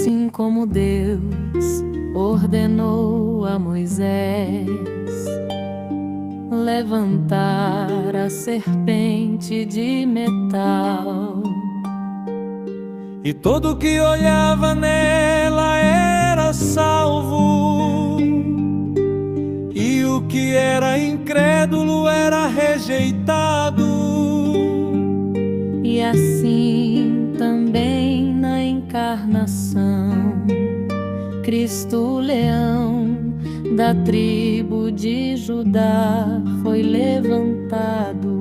assim como Deus ordenou a Moisés levantar a serpente de metal. E todo que olhava nela era salvo, e o que era incrédulo era rejeitado. E assim também na encarnação, Cristo leão da tribo de Judá foi levantado.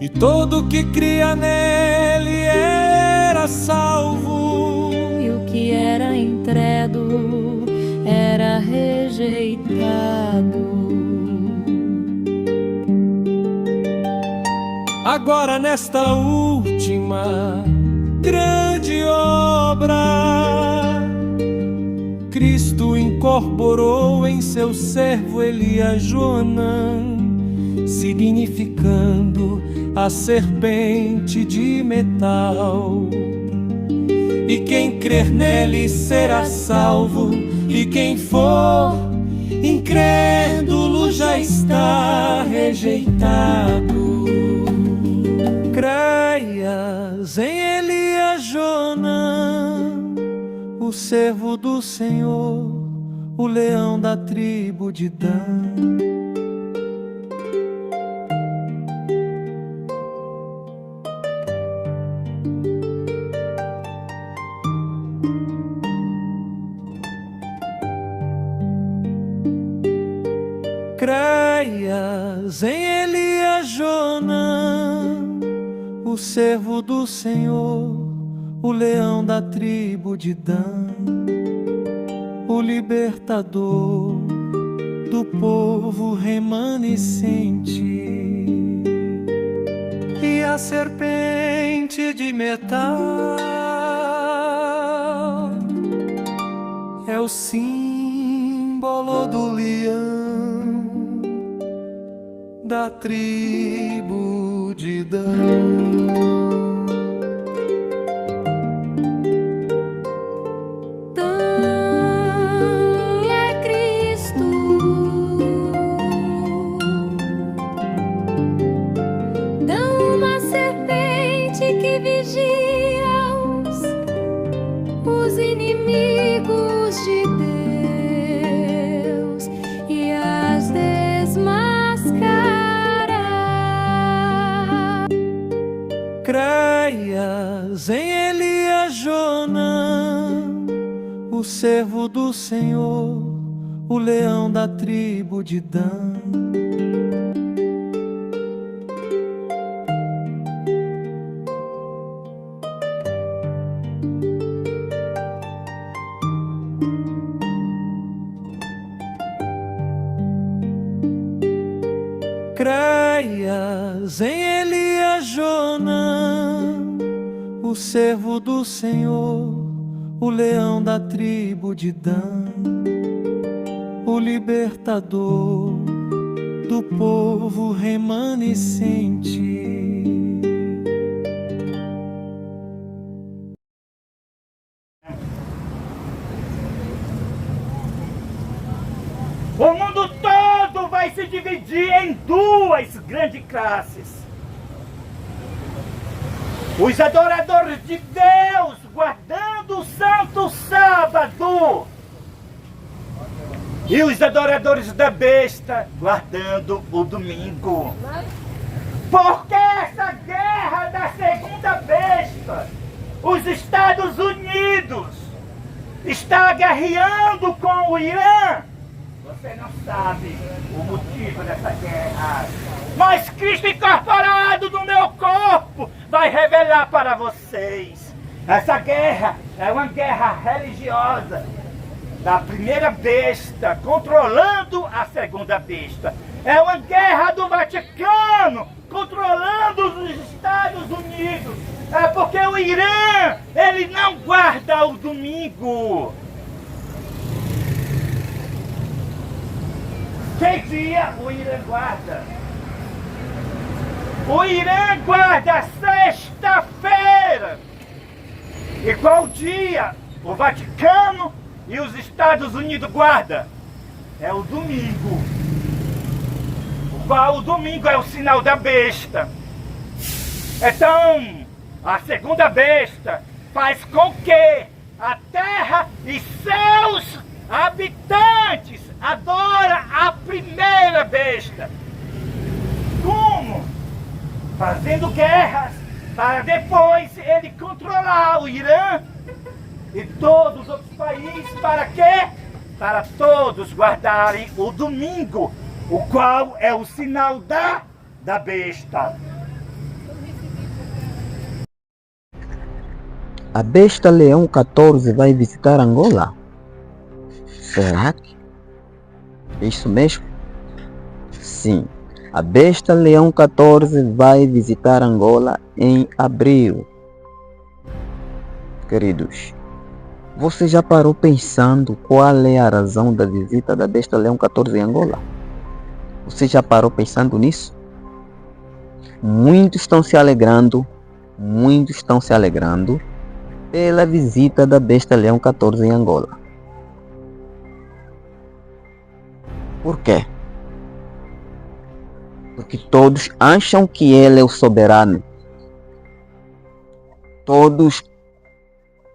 E todo que cria nele era salvo, E o que era incrédulo era rejeitado. Agora nesta última grande obra, Cristo incorporou em seu servo Elias Joanã, significando a serpente de metal. E quem crer nele será salvo, e quem for incrédulo já está rejeitado. Creias em Elias Joanã, o servo do Senhor, o leão da tribo de Dan. Creias em Elias Joanã, o servo do Senhor, o leão da tribo de Dan, o libertador do povo remanescente. E a serpente de metal é o símbolo do leão da tribo de Dan. Os inimigos de Deus e as desmascarar. Creias em Elias Joanã, o servo do Senhor, o leão da tribo de Dan. Creias em Elias Joanã, o servo do Senhor, o leão da tribo de Dan, o libertador do povo remanescente. O mundo todo vai se dividir em duas grandes classes. Os adoradores de Deus guardando o Santo Sábado. E os adoradores da besta guardando o domingo. Porque essa guerra da segunda besta, os Estados Unidos está guerreando com o Irã. Você não sabe o motivo dessa guerra. Mas Cristo incorporado no meu corpo vai revelar para vocês. Essa guerra é uma guerra religiosa da primeira besta controlando a segunda besta. É uma guerra do Vaticano controlando os Estados Unidos. É porque o Irã, ele não guarda o domingo. Que dia o Irã guarda? O Irã guarda sexta-feira. E qual dia o Vaticano e os Estados Unidos guardam? É o domingo. O domingo é o sinal da besta. Então, a segunda besta faz com que a terra e seus habitantes adorem a primeira besta. Como? Fazendo guerras para depois ele controlar o Irã e todos os outros países. Para quê? Para todos guardarem o domingo, o qual é o sinal da besta. A besta Leão 14 vai visitar Angola? Será que é isso mesmo? Sim, a besta Leão 14 vai visitar Angola em abril. Queridos, você já parou pensando qual é a razão da visita da besta Leão 14 em Angola? Você já parou pensando nisso? Muitos estão se alegrando pela visita da besta Leão 14 em Angola. Por quê? Porque todos acham que ele é o soberano. Todos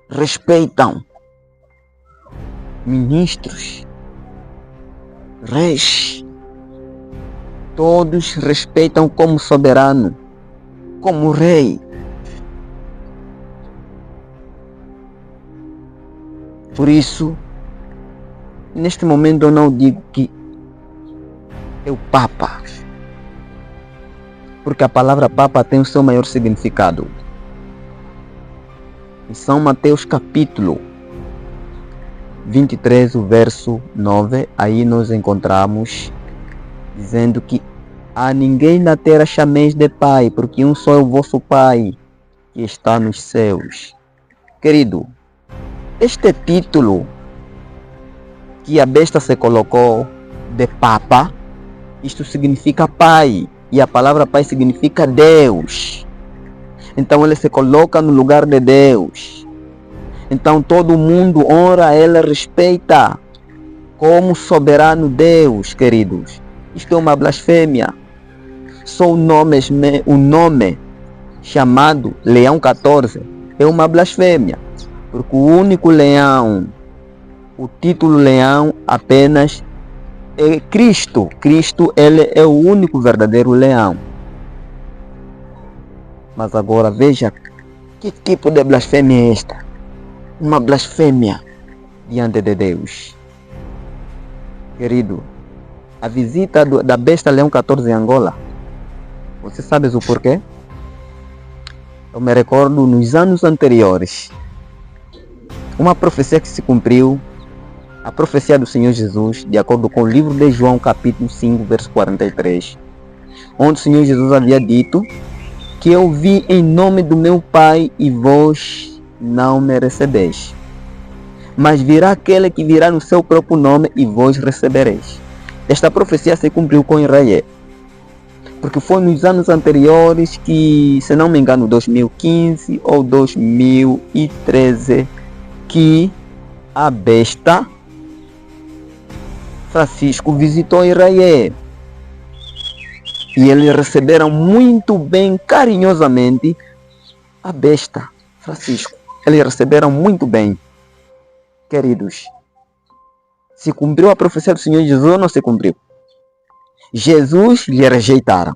respeitam ministros, reis. Todos respeitam como soberano, como rei. Por isso, neste momento eu não digo que é o Papa, porque a palavra Papa tem o seu maior significado. Em São Mateus capítulo 23, o verso 9, aí nós encontramos dizendo que a ninguém na terra chameis de Pai, porque um só é o vosso Pai, que está nos céus. Querido, este título que a besta se colocou de Papa, isto significa Pai, e a palavra Pai significa Deus. Então ele se coloca no lugar de Deus. Então todo mundo honra ele, respeita como soberano Deus, queridos. Isto é uma blasfêmia. Só o nome chamado Leão 14 é uma blasfêmia. Porque o único leão, o título leão apenas é Cristo. Cristo, ele é o único verdadeiro leão. Mas agora veja que tipo de blasfêmia é esta. Uma blasfêmia diante de Deus. Querido, a visita da besta Leão 14 em Angola, você sabe o porquê? Eu me recordo nos anos anteriores, uma profecia que se cumpriu, a profecia do Senhor Jesus, de acordo com o livro de João, capítulo 5, verso 43, onde o Senhor Jesus havia dito que eu vi em nome do meu Pai e vós não me recebeis. Mas virá aquele que virá no seu próprio nome e vós recebereis. Esta profecia se cumpriu com Israel. Porque foi nos anos anteriores que, se não me engano, 2015 ou 2013, que a besta Francisco visitou Israel. E eles receberam muito bem, carinhosamente, a besta Francisco. Eles receberam muito bem. Queridos, se cumpriu a profecia do Senhor Jesus ou não se cumpriu? Jesus lhe rejeitaram,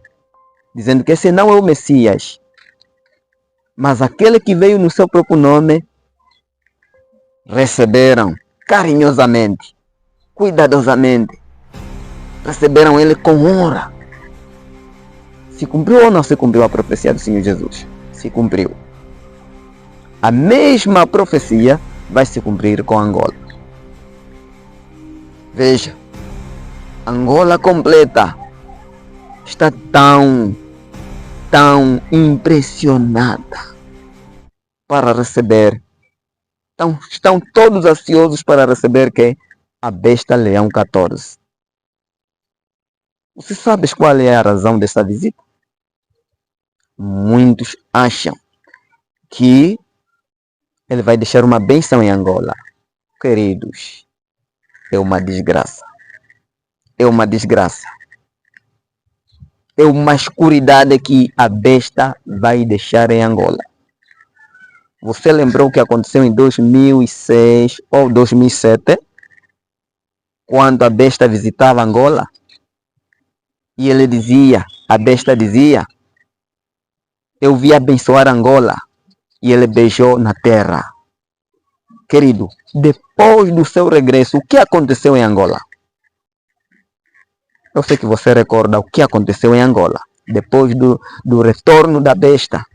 dizendo que esse não é o Messias. Mas aquele que veio no seu próprio nome, receberam carinhosamente, cuidadosamente. Receberam ele com honra. Se cumpriu ou não se cumpriu a profecia do Senhor Jesus? Se cumpriu. A mesma profecia vai se cumprir com Angola. Veja, Angola completa está tão impressionada para receber. Estão todos ansiosos para receber que a besta Leão 14. Você sabe qual é a razão dessa visita? Muitos acham que ele vai deixar uma bênção em Angola. Queridos, é uma desgraça. É uma desgraça. É uma escuridade que a besta vai deixar em Angola. Você lembrou o que aconteceu em 2006 ou 2007? Quando a besta visitava Angola? E ele dizia, a besta dizia, eu vi abençoar Angola. E ele beijou na terra. Querido, depois do seu regresso, o que aconteceu em Angola? Eu sei que você recorda o que aconteceu em Angola. Depois do retorno da besta.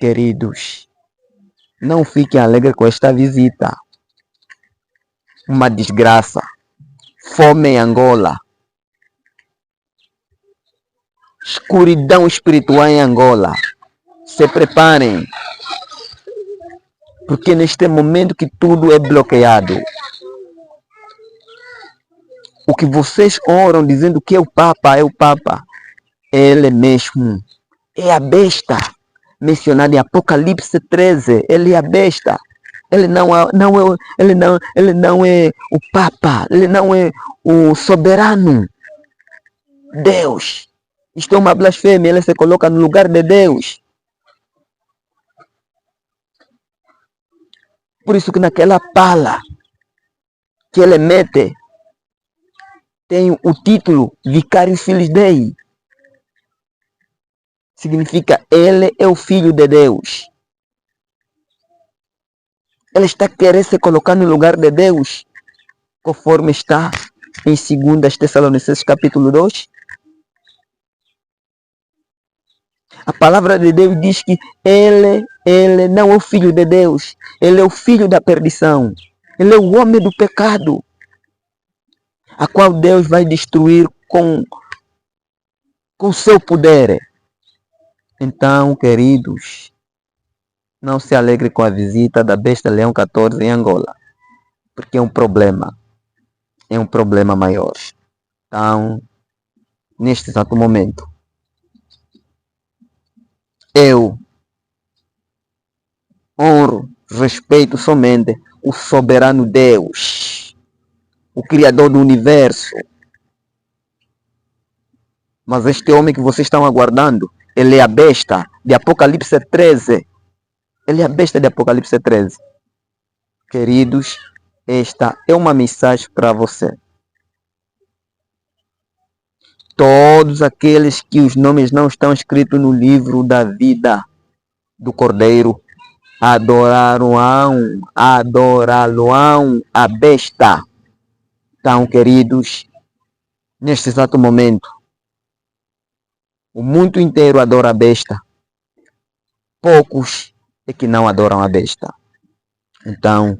Queridos, não fiquem alegres com esta visita. Uma desgraça. Fome em Angola. Escuridão espiritual em Angola. Se preparem. Porque neste momento que tudo é bloqueado. O que vocês oram dizendo que é o Papa, ele mesmo é a besta. Mencionado em Apocalipse 13, ele é a besta. Ele não é o Papa, ele não é o soberano. Deus. Isto é uma blasfêmia, ele se coloca no lugar de Deus. Por isso que naquela pala que ele mete, tem o título Vicarius Filhos Dei. Significa, ele é o Filho de Deus. Ele está querendo se colocar no lugar de Deus, conforme está em 2 Tessalonicenses capítulo 2. A palavra de Deus diz que ele não é o Filho de Deus. Ele é o filho da perdição. Ele é o homem do pecado, a qual Deus vai destruir com seu poder. Então, queridos, não se alegre com a visita da besta Leão 14 em Angola, porque é um problema maior. Então, neste exato momento, eu honro, respeito somente o soberano Deus, o Criador do universo. Mas este homem que vocês estão aguardando, ele é a besta de Apocalipse 13. Ele é a besta de Apocalipse 13. Queridos, esta é uma mensagem para você. Todos aqueles que os nomes não estão escritos no livro da vida do Cordeiro, adorá-lo-ão a besta. Então, queridos, neste exato momento, o mundo inteiro adora a besta. Poucos é que não adoram a besta. Então,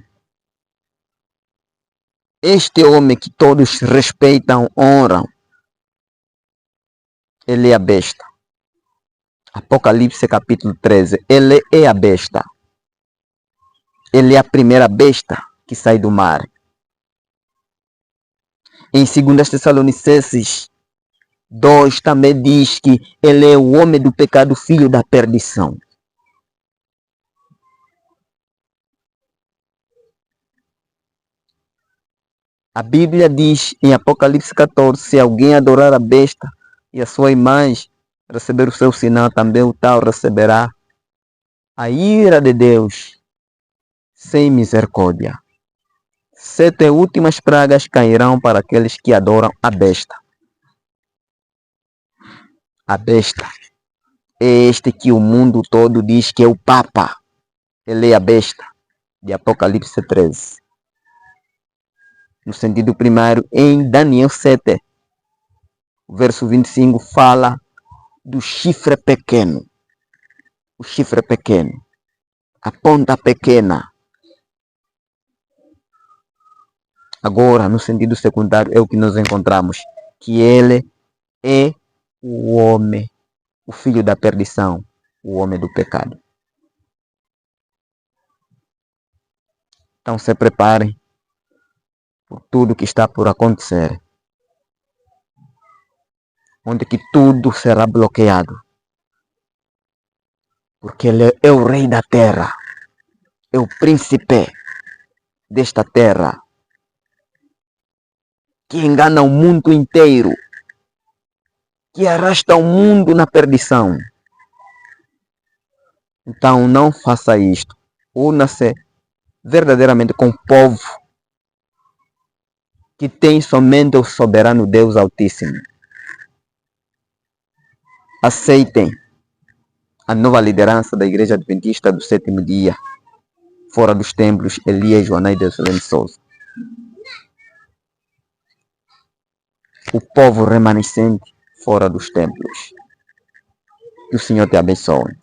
este homem que todos respeitam, honram, ele é a besta. Apocalipse capítulo 13. Ele é a besta. Ele é a primeira besta que sai do mar. Em 2 Tessalonicenses 2 também diz que ele é o homem do pecado, filho da perdição. A Bíblia diz em Apocalipse 14, se alguém adorar a besta e a sua imagem, receber o seu sinal, também o tal receberá a ira de Deus sem misericórdia. 7 últimas pragas cairão para aqueles que adoram a besta. A besta é este que o mundo todo diz que é o Papa. Ele é a besta de Apocalipse 13. No sentido primário, em Daniel 7, o verso 25 fala do chifre pequeno. O chifre pequeno. A ponta pequena. Agora, no sentido secundário, é o que nós encontramos. Que ele é o homem, o filho da perdição, o homem do pecado. Então se preparem por tudo que está por acontecer. Onde que tudo será bloqueado. Porque ele é o rei da terra. é o príncipe desta terra, que engana o mundo inteiro, que arrasta o mundo na perdição. Então não faça isto. Una-se verdadeiramente com o povo que tem somente o soberano Deus Altíssimo. Aceitem a nova liderança da Igreja Adventista do Sétimo Dia, fora dos templos, Elias Joanai de Solene Souza. O povo remanescente fora dos templos. Que o Senhor te abençoe.